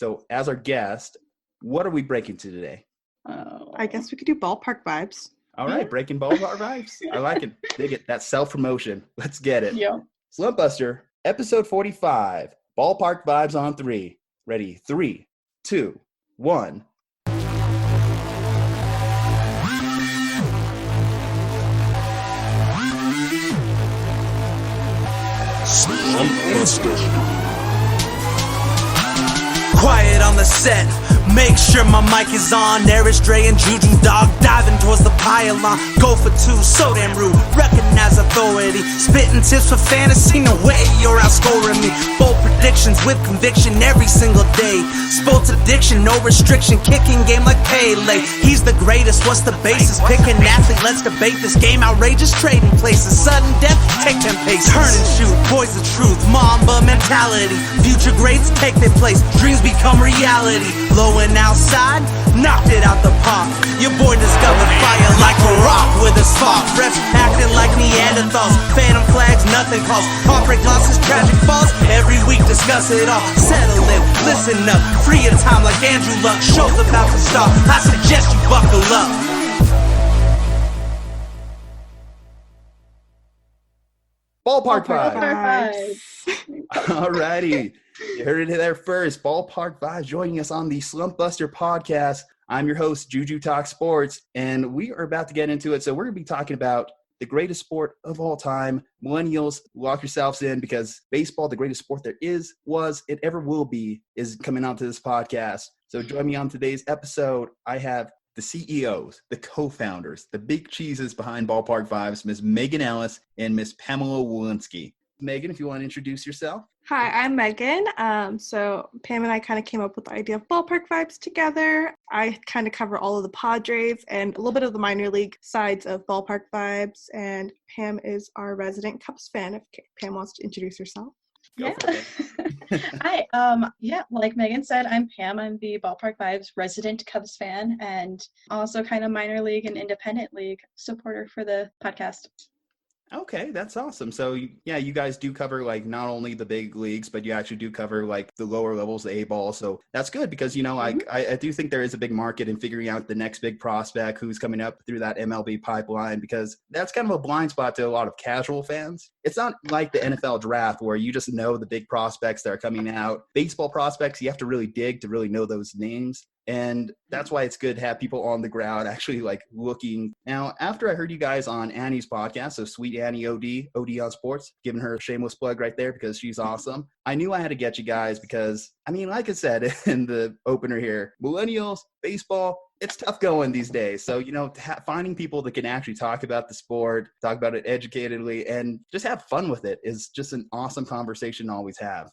So as our guest, what are we breaking to today? I guess we could do Ballpark Vibes. All right, breaking Ballpark Vibes. I like it. Dig it. That self-promotion. Let's get it. Yeah. Slumpbuster, episode 45. Ballpark Vibes on 3. Ready? 3, 2, 1. Slumpbuster. Quiet on the set. Make sure my mic is on. Eric, Dre, and Juju dog diving towards the pylon. Go for 2, so damn rude. Recognize authority. Spitting tips for fantasy. No way you're outscoring me. Bold predictions with conviction every single day. Sports addiction, no restriction. Kicking game like Pele. He's the greatest. What's the basis? Pick an athlete. Let's debate this game. Outrageous trading places. Sudden death. Take 10 paces. Turn and shoot. Boys the truth. Mamba mentality. Future greats take their place. Dreams become reality. Low and outside, knocked it out the park. Your boy discovered fire like a rock with a spark. Refs acting like Neanderthals. Phantom flags, nothing calls. Heartbreak losses, tragic falls. Every week discuss it all. Settle in, listen up. Free your time like Andrew Luck. Show's about to start. I suggest you buckle up. Ballpark Vibes. Vibes. All righty. You heard it there first. Ballpark Vibes joining us on the Slumpbuster podcast. I'm your host, Juju Talk Sports, and we are about to get into it. So we're going to be talking about the greatest sport of all time. Millennials, lock yourselves in because baseball, the greatest sport there is, was, it ever will be, is coming onto this podcast. So join me on today's episode. I have the CEOs, the co-founders, the big cheeses behind Ballpark Vibes, Ms. Megan Ellis and Ms. Pamela Wilinski. Megan, if you want to introduce yourself. Hi, I'm Megan. So Pam and I kind of came up with the idea of Ballpark Vibes together. I kind of cover all of the Padres and a little bit of the minor league sides of Ballpark Vibes. And Pam is our resident Cubs fan. If Pam wants to introduce herself. Yeah. Hi. Like Megan said, I'm Pam. I'm the Ballpark Vibes resident Cubs fan and also kind of minor league and independent league supporter for the podcast. Okay, that's awesome. So, yeah, you guys do cover, like, not only the big leagues, but you actually do cover, like, the lower levels, the A-ball. So that's good because, you know, I do think there is a big market in figuring out the next big prospect who's coming up through that MLB pipeline because that's kind of a blind spot to a lot of casual fans. It's not like the NFL draft where you just know the big prospects that are coming out. Baseball prospects, you have to really dig to really know those names. And that's why it's good to have people on the ground actually like looking. Now, after I heard you guys on Annie's podcast, so Sweet Annie OD on Sports, giving her a shameless plug right there because she's awesome. I knew I had to get you guys because, I mean, like I said in the opener here, millennials, baseball, it's tough going these days. So, you know, finding people that can actually talk about the sport, talk about it educatedly, and just have fun with it is just an awesome conversation to always have.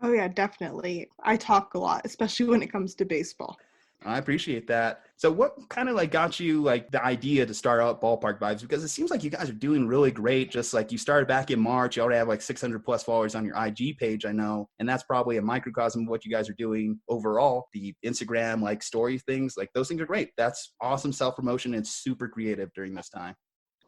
Oh, yeah, definitely. I talk a lot, especially when it comes to baseball. I appreciate that. So what kind of like got you like the idea to start out Ballpark Vibes? Because it seems like you guys are doing really great. Just like you started back in March, you already have like 600 plus followers on your IG page, I know. And that's probably a microcosm of what you guys are doing overall. The Instagram like story things, like those things are great. That's awesome self-promotion and super creative during this time.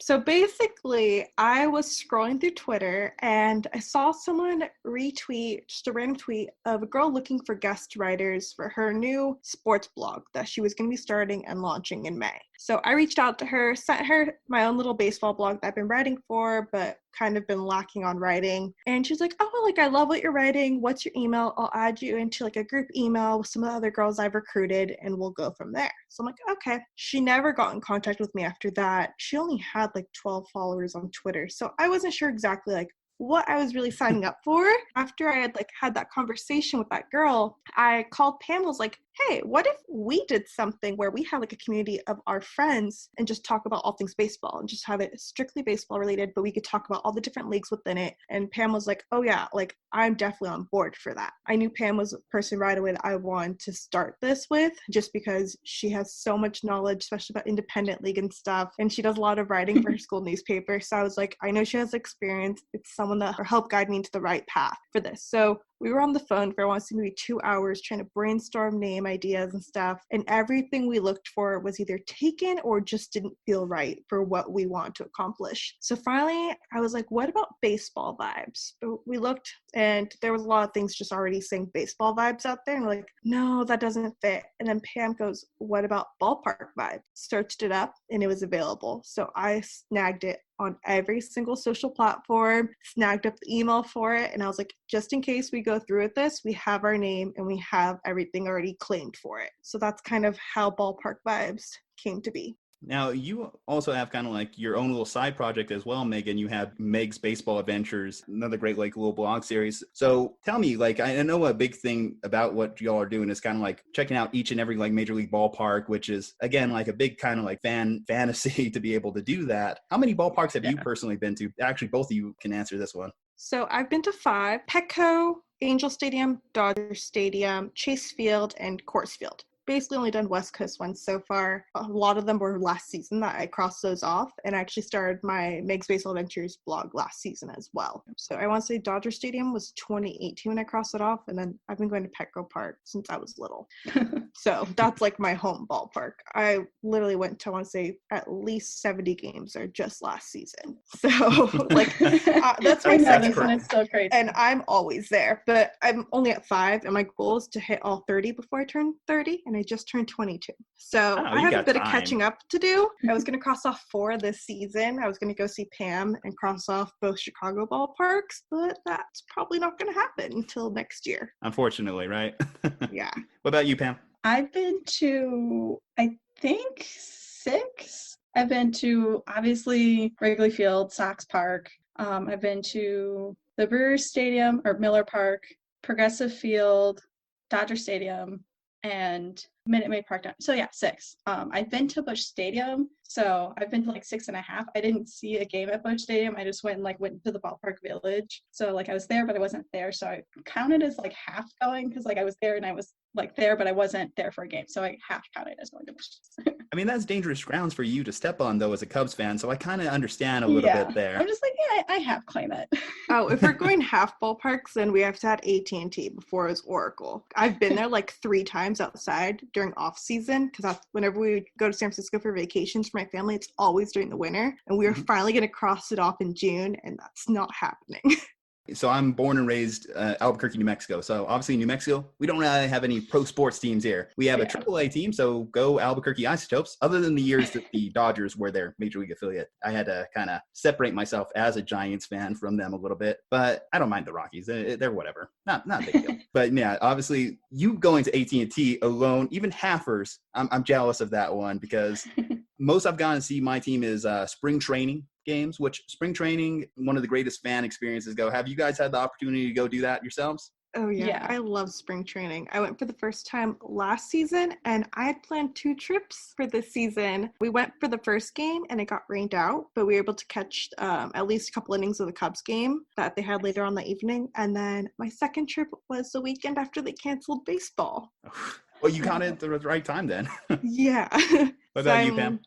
So basically, I was scrolling through Twitter and I saw someone retweet just a random tweet of a girl looking for guest writers for her new sports blog that she was going to be starting and launching in May. So I reached out to her, sent her my own little baseball blog that I've been writing for, but kind of been lacking on writing. And she's like, oh, like, I love what you're writing. What's your email? I'll add you into like a group email with some of the other girls I've recruited and we'll go from there. So I'm like, okay. She never got in contact with me after that. She only had like 12 followers on Twitter. So I wasn't sure exactly like what I was really signing up for. After I had that conversation with that girl, I called Pam, was like, hey, what if we did something where we have like a community of our friends and just talk about all things baseball and just have it strictly baseball related, but we could talk about all the different leagues within it. And Pam was like, oh yeah, like I'm definitely on board for that. I knew Pam was a person right away that I wanted to start this with just because she has so much knowledge, especially about independent league and stuff. And she does a lot of writing for her school newspaper. So I was like, I know she has experience. It's someone that will help guide me into the right path for this. So We were on the phone for, I want to say, maybe 2 hours trying to brainstorm name ideas and stuff. And everything we looked for was either taken or just didn't feel right for what we want to accomplish. So finally, I was like, what about baseball vibes? We looked and there was a lot of things just already saying baseball vibes out there. And we're like, no, that doesn't fit. And then Pam goes, what about ballpark vibes? Searched it up and it was available. So I snagged it on every single social platform, snagged up the email for it. And I was like, just in case we go through with this, we have our name and we have everything already claimed for it. So that's kind of how Ballpark Vibes came to be. Now, you also have kind of like your own little side project as well, Megan. You have Meg's Baseball Adventures, another great like little blog series. So tell me, like, I know a big thing about what y'all are doing is kind of like checking out each and every like major league ballpark, which is, again, like a big kind of like fantasy to be able to do that. How many ballparks have you personally been to? Actually, both of you can answer this one. So I've been to 5: Petco, Angel Stadium, Dodger Stadium, Chase Field, and Coors Field. Basically only done West Coast ones so far. A lot of them were last season that I crossed those off, and I actually started my Meg's Baseball Adventures blog last season as well. So I want to say Dodger Stadium was 2018 when I crossed it off, and then I've been going to Petco Park since I was little. So that's like my home ballpark. I literally went to, I want to say, at least 70 games or just last season. So like that's my second one. It's so crazy. And I'm always there, but I'm only at 5, and my goal is to hit all 30 before I turn 30, and I just turned 22. So I have a bit of catching up to do. I was going to cross off 4 this season. I was going to go see Pam and cross off both Chicago ballparks, but that's probably not going to happen until next year. Unfortunately, right? Yeah. What about you, Pam? I've been to, I think, 6. I've been to, obviously, Wrigley Field, Sox Park. I've been to the Brewers Stadium, or Miller Park, Progressive Field, Dodger Stadium, and Minute Maid Park. So yeah, 6. I've been to Busch Stadium, so I've been to like 6.5. I didn't see a game at Busch Stadium. I just went to the Ballpark Village. So like I was there, but I wasn't there. So I counted as like half going, because like I was there and I was like there, but I wasn't there for a game. So I half counted as going to Busch. I mean, that's dangerous grounds for you to step on, though, as a Cubs fan. So I kind of understand a little bit there. I'm just like, yeah, I half claim it. Oh, if we're going half ballparks, then we have to add AT&T before it was Oracle. I've been there like 3 times outside during off season, because that's whenever we go to San Francisco for vacations for my family, it's always during the winter. And we were finally going to cross it off in June, and that's not happening. So I'm born and raised Albuquerque, New Mexico. So obviously in New Mexico, we don't really have any pro sports teams here. We have a AAA team, so go Albuquerque Isotopes. Other than the years that the Dodgers were their major league affiliate, I had to kind of separate myself as a Giants fan from them a little bit. But I don't mind the Rockies. They're whatever. Not a big deal. But yeah, obviously you going to AT&T alone, even halfers, I'm jealous of that one, because most I've gotten to see my team is spring training games, which spring training, one of the greatest fan experiences go. Have you guys had the opportunity to go do that yourselves? Oh yeah. I love spring training. I went for the first time last season, and I had planned 2 trips for this season. We went for the first game and it got rained out, but we were able to catch at least a couple innings of the Cubs game that they had later on the evening. And then my second trip was the weekend after they canceled baseball. Well, you got it at the right time then. Yeah. What about you, Pam?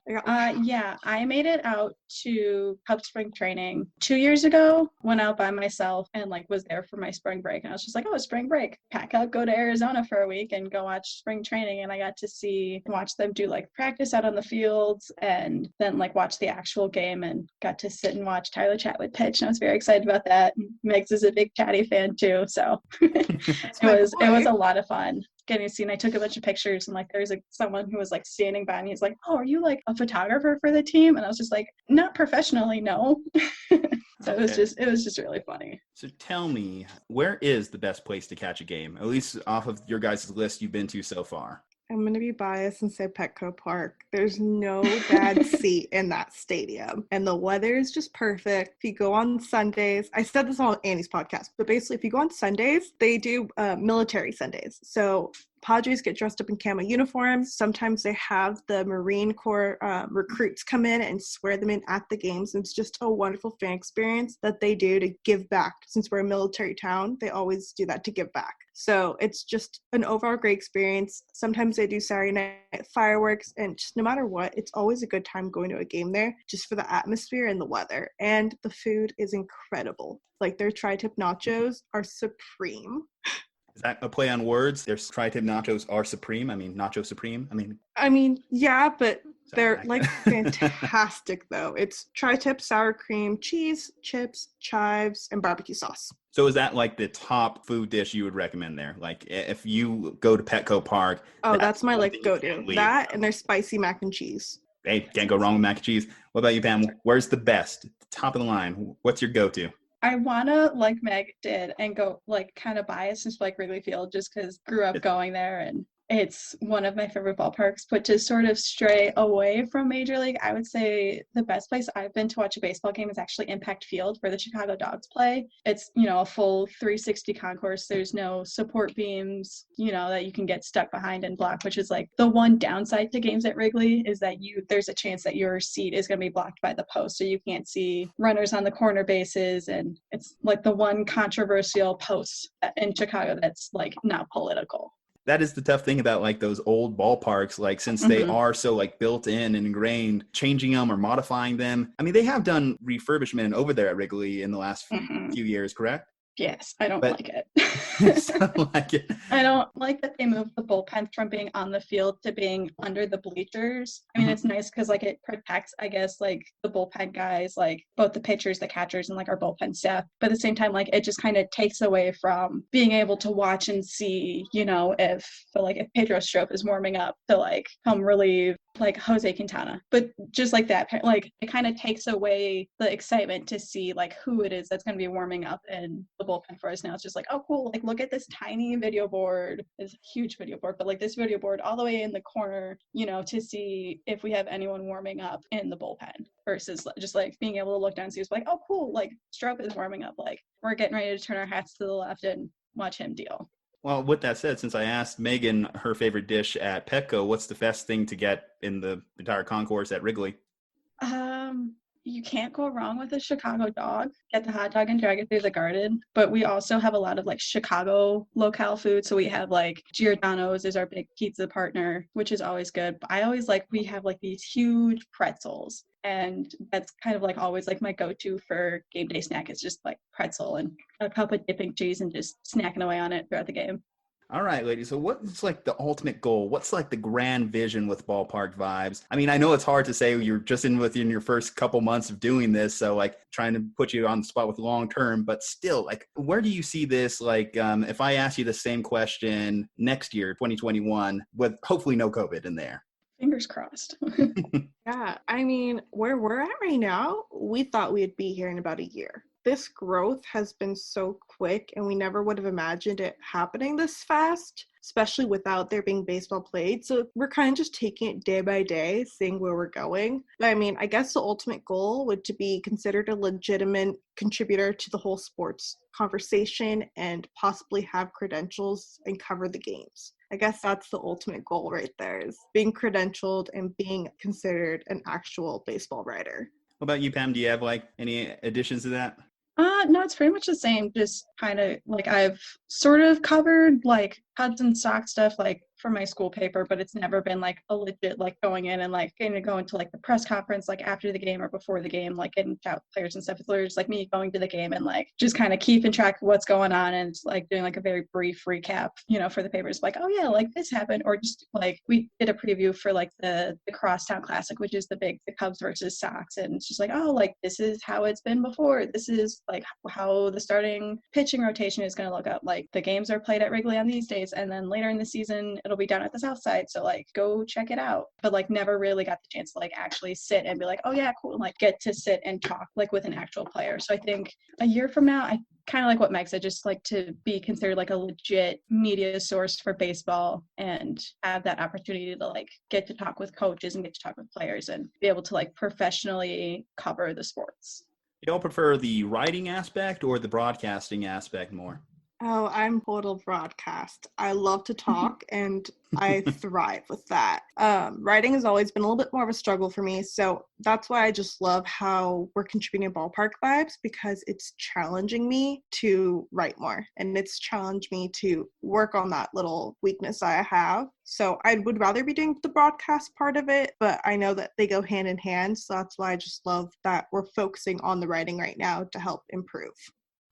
Yeah, I made it out to Cubs spring training 2 years ago. Went out by myself and like was there for my spring break. And I was just like, oh, spring break. Pack up, go to Arizona for a week and go watch spring training. And I got to watch them do like practice out on the fields, and then like watch the actual game, and got to sit and watch Tyler Chatwood pitch. And I was very excited about that. And Megs is a big Chatty fan too, so it was a lot of fun getting to see. And I took a bunch of pictures, and like there's like someone who was like standing by, and he's like, oh, are you like a photographer for the team? And I was just like, not professionally, no. So it was just really funny. So tell me, where is the best place to catch a game, at least off of your guys' list you've been to so far? I'm going to be biased and say Petco Park. There's no bad seat in that stadium. And the weather is just perfect. If you go on Sundays, I said this on Annie's podcast, but basically if you go on Sundays, they do military Sundays. So Padres get dressed up in camo uniforms. Sometimes they have the Marine Corps recruits come in and swear them in at the games. It's just a wonderful fan experience that they do to give back. Since we're a military town, they always do that to give back. So it's just an overall great experience. Sometimes they do Saturday night fireworks, and just no matter what, it's always a good time going to a game there just for the atmosphere and the weather. And the food is incredible. Like their tri-tip nachos are supreme. Is that a play on words? Their tri-tip nachos are supreme. I mean, nacho supreme. I mean, yeah, but they're Sorry. like fantastic though. It's tri-tip, sour cream, cheese, chips, chives, and barbecue sauce. So is that like the top food dish you would recommend there? Like if you go to Petco Park. Oh, that's my one like thing you go-to. can't leave. That and their spicy mac and cheese. Hey, can't go wrong with mac and cheese. What about you, Pam? Where's the best? Top of the line. What's your go-to? I wanna, like Meg did, and go like kind of biased into like Wrigley Field just because grew up going there and it's one of my favorite ballparks. But to sort of stray away from Major League, I would say the best place I've been to watch a baseball game is actually Impact Field, where the Chicago Dogs play. It's, you know, a full 360 concourse. There's no support beams, you know, that you can get stuck behind and block, which is like the one downside to games at Wrigley is that there's a chance that your seat is going to be blocked by the post, so you can't see runners on the corner bases. And it's like the one controversial post in Chicago that's like not political. That is the tough thing about like those old ballparks, like since they are so like built in and ingrained, changing them or modifying them. I mean, they have done refurbishment over there at Wrigley in the last few years, correct? Yes, I don't like it. I don't like that they moved the bullpens from being on the field to being under the bleachers. I mean, it's nice because like it protects, I guess, like the bullpen guys, like both the pitchers, the catchers, and like our bullpen staff. But at the same time, like it just kind of takes away from being able to watch and see, you know, if Pedro Strop is warming up to like come relieve like Jose Quintana. But just like that, like it kind of takes away the excitement to see like who it is that's going to be warming up in the bullpen for us now. It's just like, oh cool, like look at this tiny video board, this huge video board, but like this video board all the way in the corner, you know, to see if we have anyone warming up in the bullpen versus just like being able to look down and see it's like, oh cool, like Strop is warming up, like we're getting ready to turn our hats to the left and watch him deal. Well, with that said, since I asked Megan her favorite dish at Petco, what's the best thing to get in the entire concourse at Wrigley? You can't go wrong with a Chicago dog. Get the hot dog and drag it through the garden. But we also have a lot of like Chicago locale food. So we have like Giordano's is our big pizza partner, which is always good. But I always like, we have like these huge pretzels. And that's kind of like always like my go-to for game day snack. It's just like pretzel and a cup of dipping cheese and just snacking away on it throughout the game. All right, ladies. So what's like the ultimate goal? What's like the grand vision with Ballpark Vibes? I mean, I know it's hard to say, you're just within your first couple months of doing this. So like trying to put you on the spot with long term, but still like, where do you see this? Like, if I ask you the same question next year, 2021, with hopefully no COVID in there. Fingers crossed. Yeah, I mean, where we're at right now, we thought we'd be here in about a year. This growth has been so quick, and we never would have imagined it happening this fast, especially without there being baseball played. So we're kind of just taking it day by day, seeing where we're going. I mean, I guess the ultimate goal would to be considered a legitimate contributor to the whole sports conversation and possibly have credentials and cover the games. I guess that's the ultimate goal right there, is being credentialed and being considered an actual baseball writer. What about you, Pam? Do you have like any additions to that? No, it's pretty much the same. Just kind of like I've sort of covered like Cubs and Sox stuff like for my school paper, but it's never been like a legit like going in and like getting to go into like the press conference like after the game or before the game, like getting out players and stuff. It's literally just like me going to the game and like just kind of keeping track of what's going on and like doing like a very brief recap, you know, for the papers, like, oh yeah, like this happened, or just like we did a preview for like the Crosstown Classic, which is the Cubs versus Sox, and it's just like, oh, like this is how it's been before. This is like how the starting pitching rotation is going to look up. Like the games are played at Wrigley on these days, and then later in the season it'll be down at the South Side, so like go check it out. But like never really got the chance to like actually sit and be like, oh yeah, cool, and like get to sit and talk like with an actual player. So I think a year from now, I kind of like what Meg said, just like to be considered like a legit media source for baseball and have that opportunity to like get to talk with coaches and get to talk with players and be able to like professionally cover the sports. You all prefer the writing aspect or the broadcasting aspect more? Oh, I'm total broadcast. I love to talk and I thrive with that. Writing has always been a little bit more of a struggle for me. So that's why I just love how we're contributing to Ballpark Vibes, because it's challenging me to write more and it's challenged me to work on that little weakness I have. So I would rather be doing the broadcast part of it, but I know that they go hand in hand. So that's why I just love that we're focusing on the writing right now to help improve.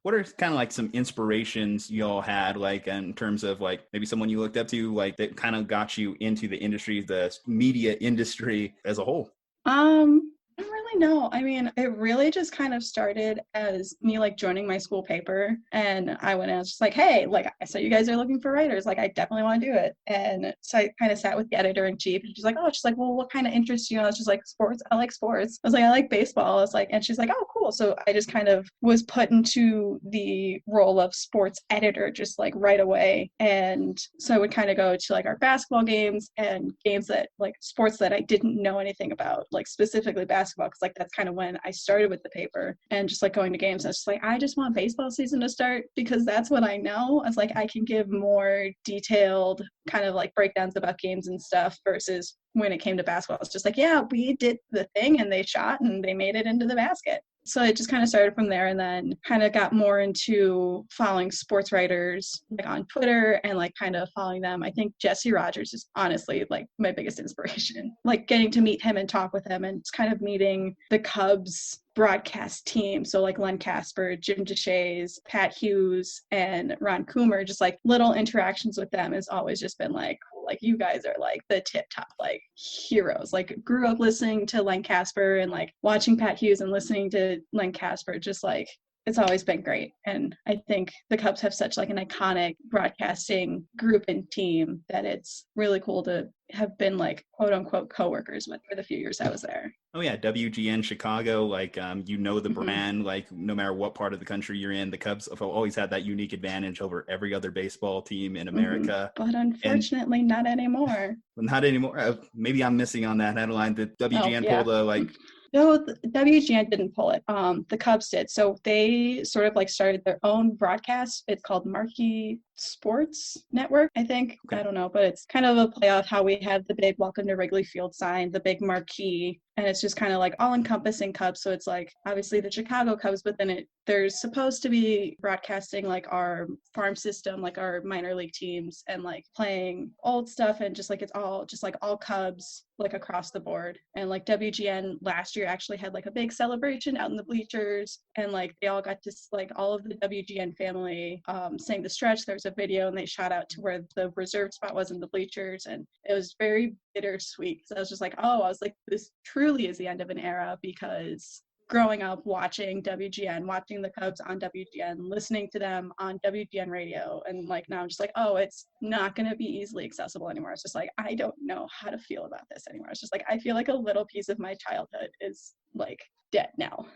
What are kind of like some inspirations y'all had, like in terms of like maybe someone you looked up to, like that kind of got you into the industry, the media industry as a whole? I don't really know. I mean, it really just kind of started as me like joining my school paper, and I went and I was just like, hey, like I saw you guys are looking for writers, like I definitely want to do it. And so I kind of sat with the editor in chief, and she's like, oh, she's like, well, what kind of interests you? And I was just like, sports. I like sports. I was like, I like baseball. I was like, and she's like, oh, cool. So I just kind of was put into the role of sports editor just like right away. And so I would kind of go to like our basketball games and games that like sports that I didn't know anything about, like specifically basketball, because like that's kind of when I started with the paper, and just like going to games. I was just like, I just want baseball season to start because that's what I know. I was like, I can give more detailed kind of like breakdowns about games and stuff, versus when it came to basketball, it's just like, yeah, we did the thing and they shot and they made it into the basket. So it just kind of started from there, and then kind of got more into following sports writers like on Twitter and like kind of following them. I think Jesse Rogers is honestly like my biggest inspiration, like getting to meet him and talk with him, and just kind of meeting the Cubs broadcast team. So like Len Casper, Jim DeShays, Pat Hughes, and Ron Coomer, just like little interactions with them has always just been like you guys are like the tip top like heroes. Like grew up listening to Len Casper and like watching Pat Hughes and listening to Len Casper, just like it's always been great. And I think the Cubs have such like an iconic broadcasting group and team that it's really cool to have been like quote unquote coworkers with for the few years I was there. Oh yeah, WGN Chicago, like the brand, like no matter what part of the country you're in, the Cubs have always had that unique advantage over every other baseball team in America. But unfortunately, not anymore. Not anymore. Maybe I'm missing on that headline that WGN pulled a like. No, the WGN didn't pull it. The Cubs did. So they sort of like started their own broadcast. It's called Marquee Sports Network, I think. Okay. I don't know, but it's kind of a play off how we have the big Welcome to Wrigley Field sign, the big marquee, and it's just kind of like all encompassing Cubs. So it's like obviously the Chicago Cubs, but then there's supposed to be broadcasting like our farm system, like our minor league teams, and like playing old stuff, and just like it's all just like all Cubs like across the board. And like WGN last year actually had like a big celebration out in the bleachers, and like they all got to like all of the WGN family sang the stretch. There was a video and they shot out to where the reserved spot was in the bleachers, and it was very bittersweet. So I was just like, oh, I was like, this truly is the end of an era, because growing up watching WGN, watching the Cubs on WGN, listening to them on WGN radio, and like now I'm just like, oh, it's not going to be easily accessible anymore. It's just like, I don't know how to feel about this anymore. It's just like, I feel like a little piece of my childhood is like dead now.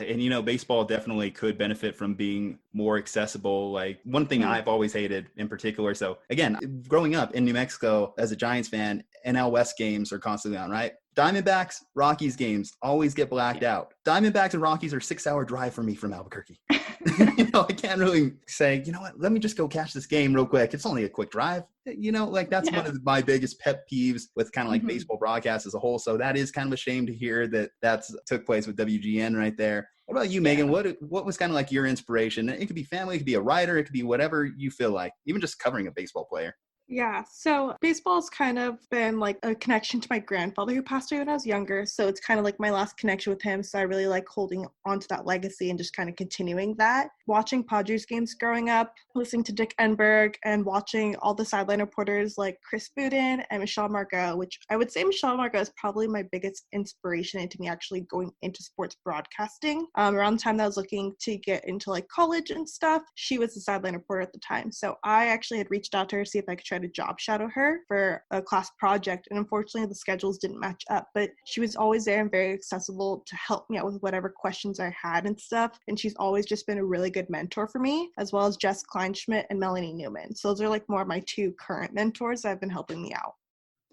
And baseball definitely could benefit from being more accessible. Like one thing I've always hated in particular. So again, growing up in New Mexico as a Giants fan, NL West games are constantly on, right? Diamondbacks, Rockies games always get blacked out. Diamondbacks and Rockies are a 6-hour drive for me from Albuquerque. I can't really say, you know what, let me just go catch this game real quick. It's only a quick drive. That's one of my biggest pet peeves with kind of like baseball broadcasts as a whole. So that is kind of a shame to hear that took place with WGN right there. What about you, Megan? What was kind of like your inspiration? It could be family, it could be a writer, it could be whatever you feel like, even just covering a baseball player. Yeah, so baseball's kind of been like a connection to my grandfather who passed away when I was younger. So it's kind of like my last connection with him. So I really like holding on to that legacy and just kind of continuing that. Watching Padres games growing up, listening to Dick Enberg, and watching all the sideline reporters like Chris Boudin and Michelle Margot, which I would say Michelle Margot is probably my biggest inspiration into me actually going into sports broadcasting. Around the time that I was looking to get into like college and stuff, she was the sideline reporter at the time. So I actually had reached out to her to see if I could try to job shadow her for a class project, and unfortunately the schedules didn't match up, but she was always there and very accessible to help me out with whatever questions I had and stuff, and she's always just been a really good mentor for me, as well as Jess Kleinschmidt and Melanie Newman. So those are like more of my two current mentors that have been helping me out.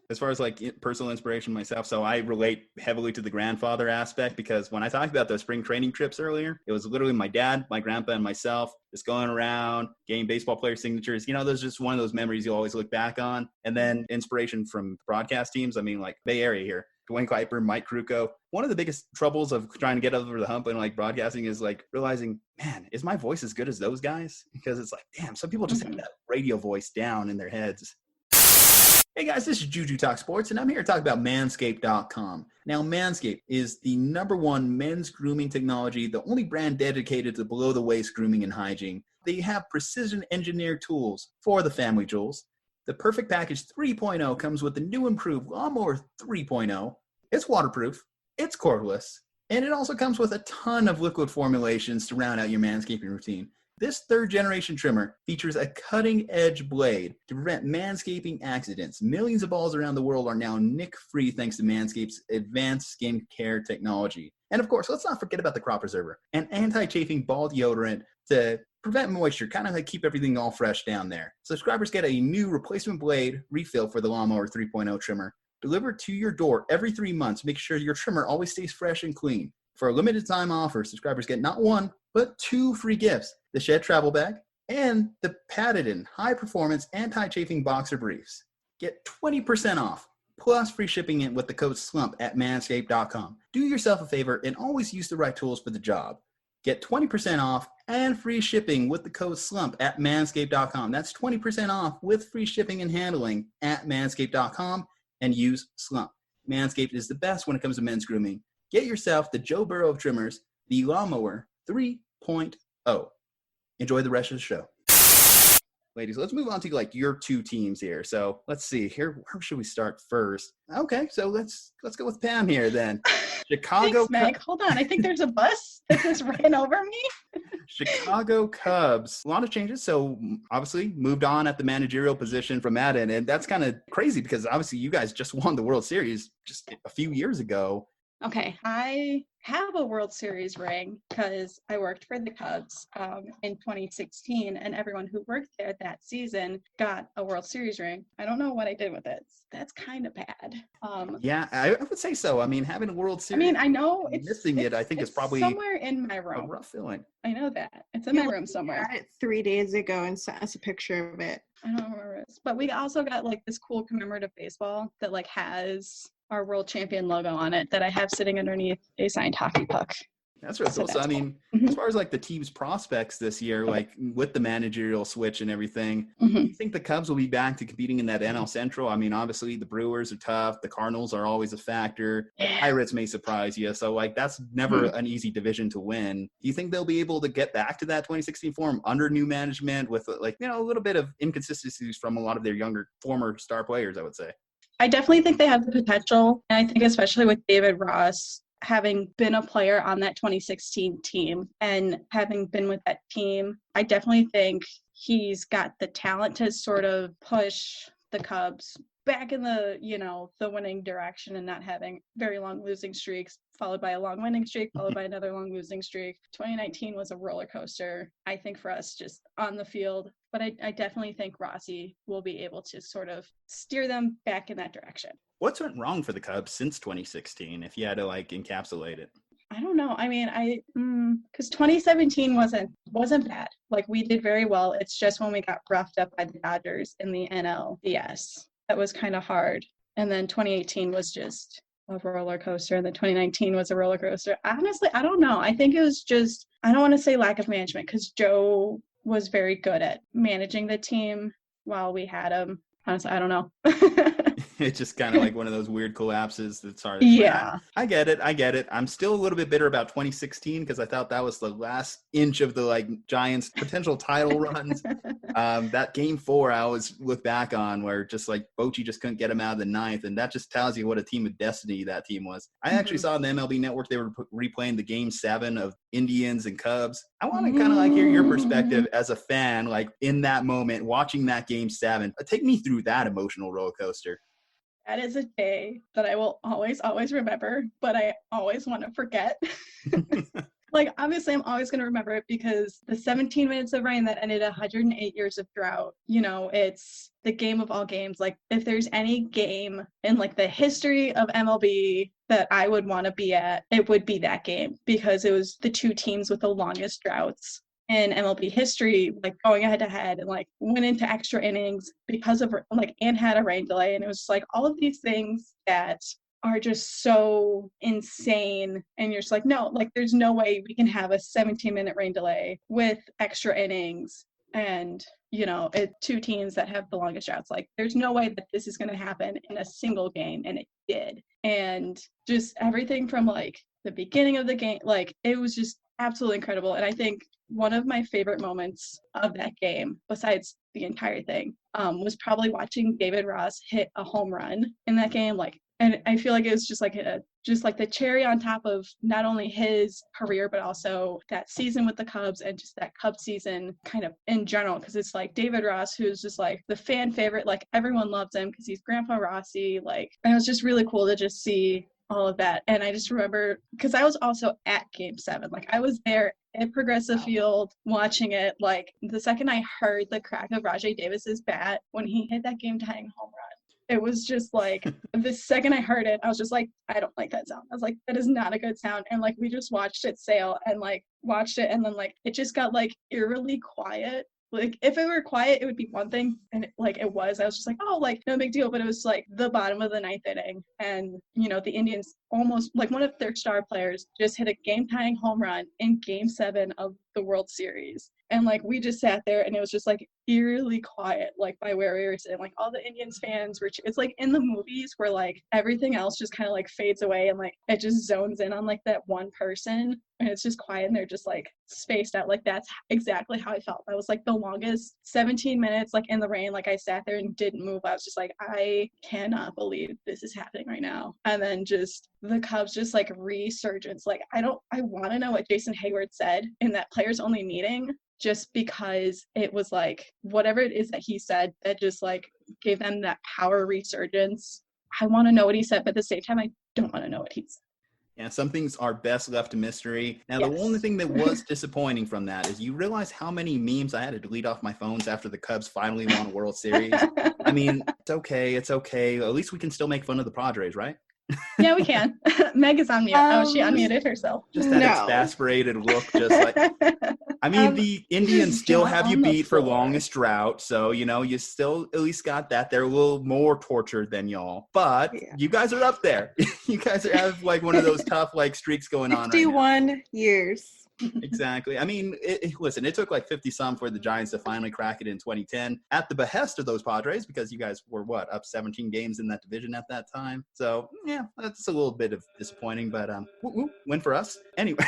as far as like personal inspiration myself, so I relate heavily to the grandfather aspect, because when I talked about those spring training trips earlier, it was literally my dad, my grandpa, and myself just going around, getting baseball player signatures. You know, there's just one of those memories you always look back on. And then inspiration from broadcast teams. I mean, like Bay Area here, Dwayne Kuiper, Mike Krukow. One of the biggest troubles of trying to get over the hump in like broadcasting is like realizing, man, is my voice as good as those guys? Because it's like, damn, some people just have that radio voice down in their heads. Hey guys, this is Juju Talk Sports, and I'm here to talk about Manscaped.com. Now, Manscaped is the #1 men's grooming technology, the only brand dedicated to below-the-waist grooming and hygiene. They have precision-engineered tools for the family jewels. The Perfect Package 3.0 comes with the new improved Lawnmower 3.0. It's waterproof, it's cordless, and it also comes with a ton of liquid formulations to round out your manscaping routine. This third-generation trimmer features a cutting-edge blade to prevent manscaping accidents. Millions of balls around the world are now nick-free thanks to Manscaped's advanced skin care technology. And of course, let's not forget about the Crop Preserver, an anti-chafing ball deodorant to prevent moisture, kind of like keep everything all fresh down there. Subscribers get a new replacement blade refill for the Lawnmower 3.0 trimmer delivered to your door every 3 months. Make sure your trimmer always stays fresh and clean. For a limited time offer, subscribers get not 1, but 2 free gifts: the Shed Travel Bag and the patented high-performance anti-chafing boxer briefs. Get 20% off, plus free shipping in with the code SLUMP at manscaped.com. Do yourself a favor and always use the right tools for the job. Get 20% off and free shipping with the code SLUMP at manscaped.com. That's 20% off with free shipping and handling at manscaped.com, and use SLUMP. Manscaped is the best when it comes to men's grooming. Get yourself the Joe Burrow of trimmers, the Lawnmower 3.0. Enjoy the rest of the show. Ladies, let's move on to like your 2 teams here. So let's see here. Where should we start first? Okay, so let's go with Pam here then. Chicago. Thanks, Meg. Hold on. I think there's a bus that just ran over me. Chicago Cubs. A lot of changes. So obviously moved on at the managerial position from Madden. And that's kind of crazy because obviously you guys just won the World Series just a few years ago. Okay, I have a World Series ring because I worked for the Cubs in 2016, and everyone who worked there that season got a World Series ring. I don't know what I did with it. That's kind of bad. Yeah, I would say so. I mean, having a World Series. I mean, I know missing it. I think it's probably somewhere in my room. A rough feeling. I know that it's in my room somewhere. I got it 3 days ago and sent us a picture of it. I don't remember it, but we also got like this cool commemorative baseball that like has our world champion logo on it that I have sitting underneath a signed hockey puck. That's really cool. So, I mean, as far as like the team's prospects this year, like with the managerial switch and everything, do you think the Cubs will be back to competing in that NL Central? I mean, obviously the Brewers are tough. The Cardinals are always a factor. The Pirates may surprise you. So like that's never an easy division to win. Do you think they'll be able to get back to that 2016 form under new management with like, you know, a little bit of inconsistencies from a lot of their younger former star players, I would say? I definitely think they have the potential. And I think especially with David Ross, having been a player on that 2016 team and having been with that team, I definitely think he's got the talent to sort of push the Cubs back in the, you know, the winning direction and not having very long losing streaks, followed by a long winning streak, followed by another long losing streak. 2019 was a roller coaster, I think, for us just on the field. But I definitely think Rossi will be able to sort of steer them back in that direction. What's went wrong for the Cubs since 2016, if you had to like encapsulate it? I don't know. I mean, because 2017 wasn't bad. Like we did very well. It's just when we got roughed up by the Dodgers in the NLDS. That was kind of hard. And then 2018 was just a roller coaster. And then 2019 was a roller coaster. Honestly, I don't know. I think it was just, I don't want to say lack of management because Joe was very good at managing the team while we had him. Honestly, I don't know. It's just kind of like one of those weird collapses that's hard. Yeah. I get it. I'm still a little bit bitter about 2016 because I thought that was the last inch of the like Giants' potential title runs. That game 4 I always look back on where just like Bochy just couldn't get him out of the ninth. And that just tells you what a team of destiny that team was. I actually saw on the MLB Network, they were replaying the game 7 of Indians and Cubs. I want to kind of like hear your perspective as a fan, like in that moment, watching that game 7. Take me through that emotional roller coaster. That is a day that I will always, always remember, but I always want to forget. Like, obviously, I'm always going to remember it because the 17 minutes of rain that ended 108 years of drought, you know, the game of all games. Like, if there's any game in like the history of MLB that I would want to be at, it would be that game, because it was the two teams with the longest droughts in MLB history, like going head to head, and like went into extra innings because of like, and had a rain delay. And it was just like all of these things that are just so insane, and you're just like, no, like there's no way we can have a 17-minute rain delay with extra innings, and two teams that have the longest droughts. Like, there's no way that this is going to happen in a single game, and it did. And just everything from like the beginning of the game, like it was just absolutely incredible. And I think one of my favorite moments of that game, besides the entire thing, was probably watching David Ross hit a home run in that game. Like, and I feel like it was just like the cherry on top of not only his career, but also that season with the Cubs, and just that Cubs season kind of in general. Because it's like David Ross, who's just like the fan favorite, like everyone loves him because he's Grandpa Rossi. Like, and it was just really cool to just see all of that. And I just remember, because I was also at Game 7, like I was there at Progressive Field watching it. Like, the second I heard the crack of Rajai Davis's bat when he hit that game-tying home run, it was just like, the second I heard it, I was just like, I don't like that sound. I was like, that is not a good sound. And like, we just watched it sail, and like watched it, and then like it just got like eerily quiet. Like, if it were quiet, it would be one thing, and it was. I was just like, oh, like, no big deal. But it was like the bottom of the 9th inning, and the Indians, almost like one of their star players, just hit a game-tying home run in Game 7 of the World Series. And like, we just sat there, and it was just like eerily quiet, like by where we were sitting. Like, all the Indians fans were, it's like in the movies where like everything else just kind of like fades away, and like it just zones in on like that one person, and it's just quiet, and they're just like spaced out. Like, that's exactly how I felt. I was like the longest 17 minutes like in the rain. Like, I sat there and didn't move. I was just like, I cannot believe this is happening right now. And then just the Cubs just like resurgence. Like, I want to know what Jason Hayward said in that players only meeting, just because it was like whatever it is that he said that just like gave them that power resurgence. I want to know what he said, but at the same time, I don't want to know what he said. Yeah, some things are best left a mystery. Now, Yes. The only thing that was disappointing from that is you realize how many memes I had to delete off my phones after the Cubs finally won a World Series. I mean, it's okay. At least we can still make fun of the Padres, right? Yeah, we can. Meg is on mute. She unmuted herself. Just that exasperated look, just like, I mean, the Indians still have you beat for longest drought, so, you still at least got that. They're a little more tortured than y'all, but you guys are up there. You guys have, like, one of those tough, like, streaks going on right now. 51 years. Exactly. I mean, listen, it took like 50-some for the Giants to finally crack it in 2010 at the behest of those Padres, because you guys were, up 17 games in that division at that time. So, yeah, that's a little bit of disappointing, but win for us. Anyway.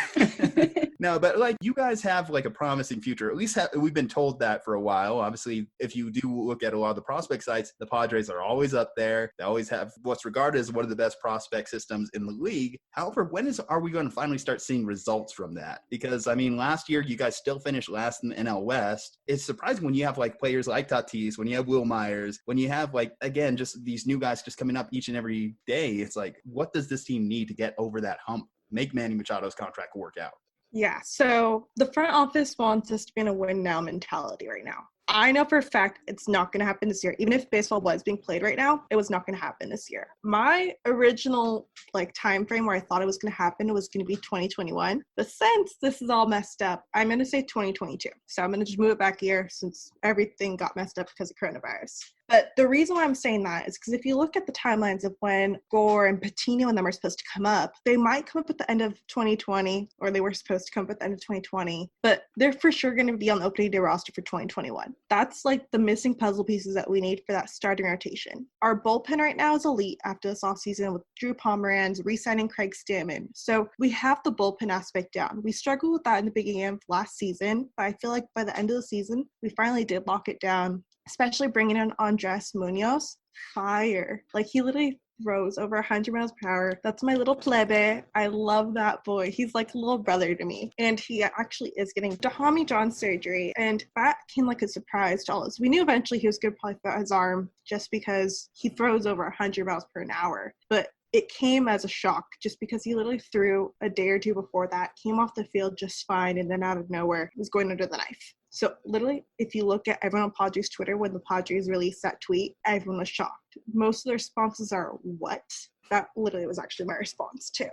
No, but like, you guys have like a promising future. At least we've been told that for a while. Obviously, if you do look at a lot of the prospect sites, the Padres are always up there. They always have what's regarded as one of the best prospect systems in the league. However, when are we going to finally start seeing results from that? Because, I mean, last year, you guys still finished last in the NL West. It's surprising when you have like players like Tatis, when you have Will Myers, when you have like, again, just these new guys just coming up each and every day. It's like, what does this team need to get over that hump? Make Manny Machado's contract work out. Yeah, so the front office wants us to be in a win-now mentality right now. I know for a fact it's not going to happen this year. Even if baseball was being played right now, it was not going to happen this year. My original time frame where I thought it was going to happen was going to be 2021. But since this is all messed up, I'm going to say 2022. So I'm going to just move it back a year since everything got messed up because of coronavirus. But the reason why I'm saying that is because if you look at the timelines of when Gore and Patino and them are supposed to come up, they might come up at the end of 2020, or they were supposed to come up at the end of 2020, but they're for sure going to be on the opening day roster for 2021. That's like the missing puzzle pieces that we need for that starting rotation. Our bullpen right now is elite after this offseason with Drew Pomeranz, re-signing Craig Stammen. So we have the bullpen aspect down. We struggled with that in the beginning of last season, but I feel like by the end of the season, we finally did lock it down. Especially bringing in Andres Munoz, fire. Like, he literally throws over 100 miles per hour. That's my little plebe. I love that boy. He's like a little brother to me. And he actually is getting Tommy John surgery. And that came like a surprise to all of us. We knew eventually he was going to probably put his arm just because he throws over 100 miles per hour. But it came as a shock just because he literally threw a day or two before that, came off the field just fine, and then out of nowhere was going under the knife. So literally, if you look at everyone on Padres Twitter, when the Padres released that tweet, everyone was shocked. Most of the responses are, what? That literally was actually my response too.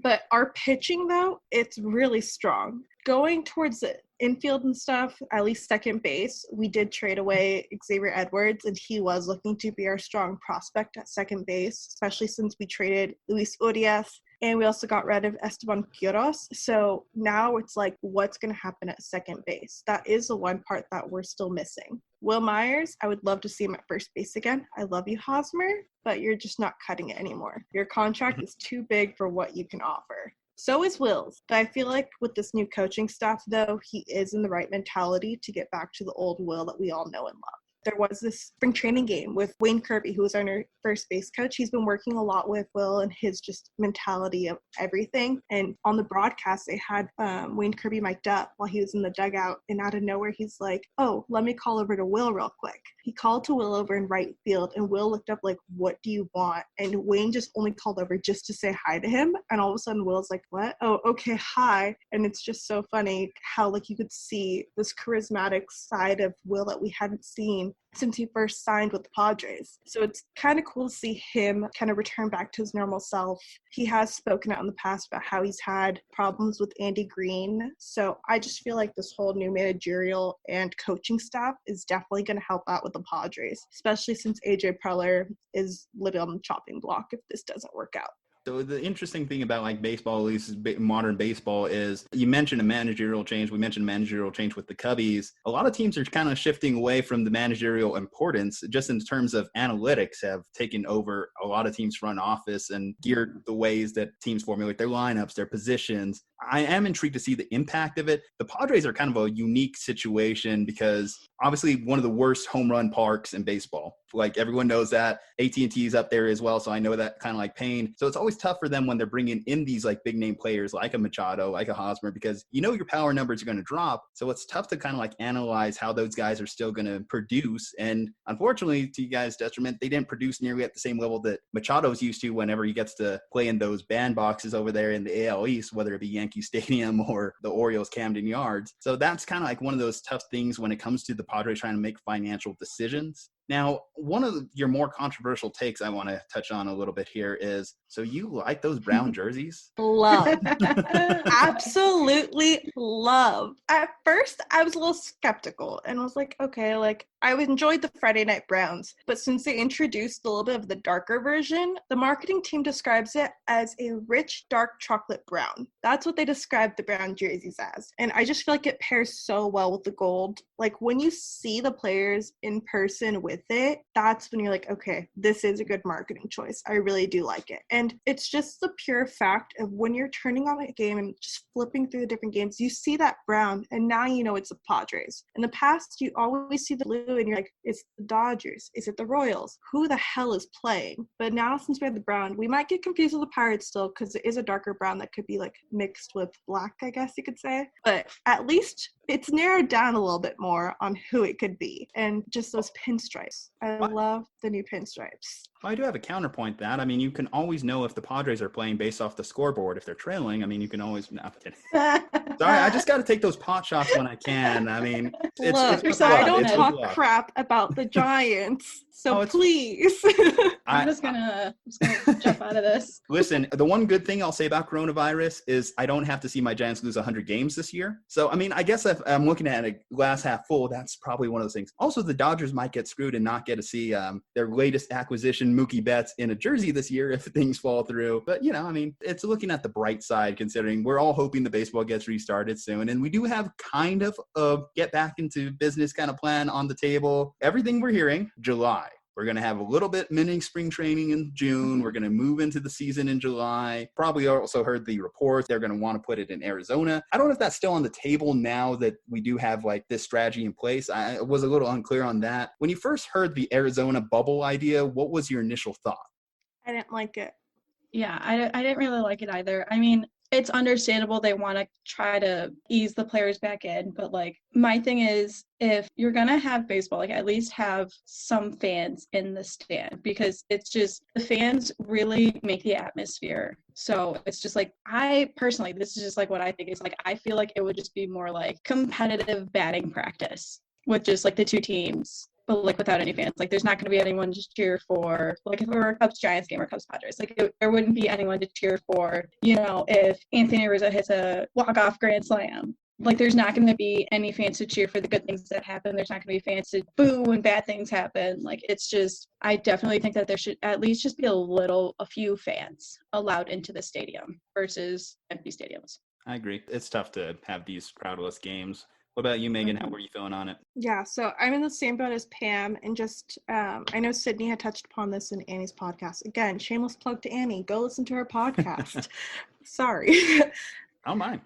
But our pitching, though, it's really strong. Going towards the infield and stuff, at least second base, we did trade away Xavier Edwards, and he was looking to be our strong prospect at second base, especially since we traded Luis Urias, and we also got rid of Esteban Quiroz. So now it's like, what's going to happen at second base? That is the one part that we're still missing. Will Myers, I would love to see him at first base again. I love you, Hosmer, but you're just not cutting it anymore. Your contract is too big for what you can offer. So is Will's. But I feel like with this new coaching staff, though, he is in the right mentality to get back to the old Will that we all know and love. There was this spring training game with Wayne Kirby, who was our first base coach. He's been working a lot with Will and his just mentality of everything. And on the broadcast, they had Wayne Kirby mic'd up while he was in the dugout. And out of nowhere, he's like, oh, let me call over to Will real quick. He called to Will over in right field, and Will looked up like, what do you want? And Wayne just only called over just to say hi to him. And all of a sudden, Will's like, what? Oh, okay, hi. And it's just so funny how like you could see this charismatic side of Will that we hadn't seen since he first signed with the Padres. So it's kind of cool to see him kind of return back to his normal self. He has spoken out in the past about how he's had problems with Andy Green. So I just feel like this whole new managerial and coaching staff is definitely going to help out with the Padres, especially since AJ Preller is literally on the chopping block if this doesn't work out. So the interesting thing about like baseball, at least modern baseball, is you mentioned a managerial change. We mentioned managerial change with the Cubbies. A lot of teams are kind of shifting away from the managerial importance, just in terms of analytics have taken over a lot of teams' front office and geared the ways that teams formulate their lineups, their positions. I am intrigued to see the impact of it. The Padres are kind of a unique situation because obviously one of the worst home run parks in baseball. Like everyone knows that. AT&T is up there as well, so I know that kind of like pain. So it's always tough for them when they're bringing in these like big name players like a Machado, like a Hosmer, because you know your power numbers are going to drop. So it's tough to kind of like analyze how those guys are still going to produce. And unfortunately, to you guys' detriment, they didn't produce nearly at the same level that Machado's used to whenever he gets to play in those bandboxes over there in the AL East, whether it be Yankee Stadium or the Orioles Camden Yards. So that's kind of like one of those tough things when it comes to the Padres trying to make financial decisions. Now, one of your more controversial takes I want to touch on a little bit here is, so you like those brown jerseys? Love. Absolutely love. At first, I was a little skeptical and was like, okay, like I enjoyed the Friday Night Browns, but since they introduced a little bit of the darker version, the marketing team describes it as a rich, dark chocolate brown. That's what they describe the brown jerseys as. And I just feel like it pairs so well with the gold. Like when you see the players in person with it, that's when you're like, okay, this is a good marketing choice. I really do like it. And it's just the pure fact of when you're turning on a game and just flipping through the different games, you see that brown and now you know it's the Padres. In the past, you always see the blue and you're like, it's the Dodgers. Is it the Royals? Who the hell is playing? But now since we have the brown, we might get confused with the Pirates still because it is a darker brown that could be like mixed with black, I guess you could say. But at least it's narrowed down a little bit more on who it could be. And just those pinstripes. I love the new pinstripes. I do have a counterpoint to that. I mean, you can always know if the Padres are playing based off the scoreboard. If they're trailing, I mean, you can always. No, I'm kidding. Sorry, I just got to take those pot shots when I can. I mean, it's I don't talk crap about the Giants, so please. I'm just gonna jump out of this. Listen, the one good thing I'll say about coronavirus is I don't have to see my Giants lose 100 games this year. So, I mean, I guess if I'm looking at a glass half full, that's probably one of those things. Also, the Dodgers might get screwed and not get to see their latest acquisition, Mookie Betts, in a jersey this year if things fall through. But, you know, I mean, it's looking at the bright side considering we're all hoping the baseball gets restarted soon. And we do have kind of a get back into business kind of plan on the table. Everything we're hearing, July. We're going to have a little bit mini spring training in June. We're going to move into the season in July. Probably also heard the reports. They're going to want to put it in Arizona. I don't know if that's still on the table now that we do have like this strategy in place. I was a little unclear on that. When you first heard the Arizona bubble idea, what was your initial thought? I didn't like it. Yeah, I didn't really like it either. I mean, it's understandable they want to try to ease the players back in, but like my thing is, if you're gonna have baseball, like at least have some fans in the stand, because it's just the fans really make the atmosphere. So it's just like, I personally, this is just like what I think is like, I feel like it would just be more like competitive batting practice with just like the two teams, but like without any fans. Like there's not going to be anyone to cheer for, like if it were a Cubs Giants game or Cubs Padres, like there wouldn't be anyone to cheer for, you know, if Anthony Rizzo hits a walk-off grand slam. Like there's not going to be any fans to cheer for the good things that happen. There's not going to be fans to boo when bad things happen. Like it's just, I definitely think that there should at least just be a few fans allowed into the stadium versus empty stadiums. I agree. It's tough to have these crowdless games. What about you, Megan? How were you feeling on it? Yeah, so I'm in the same boat as Pam, and just I know Sydney had touched upon this in Annie's podcast. Again, shameless plug to Annie. Go listen to her podcast. Sorry. Oh, mine.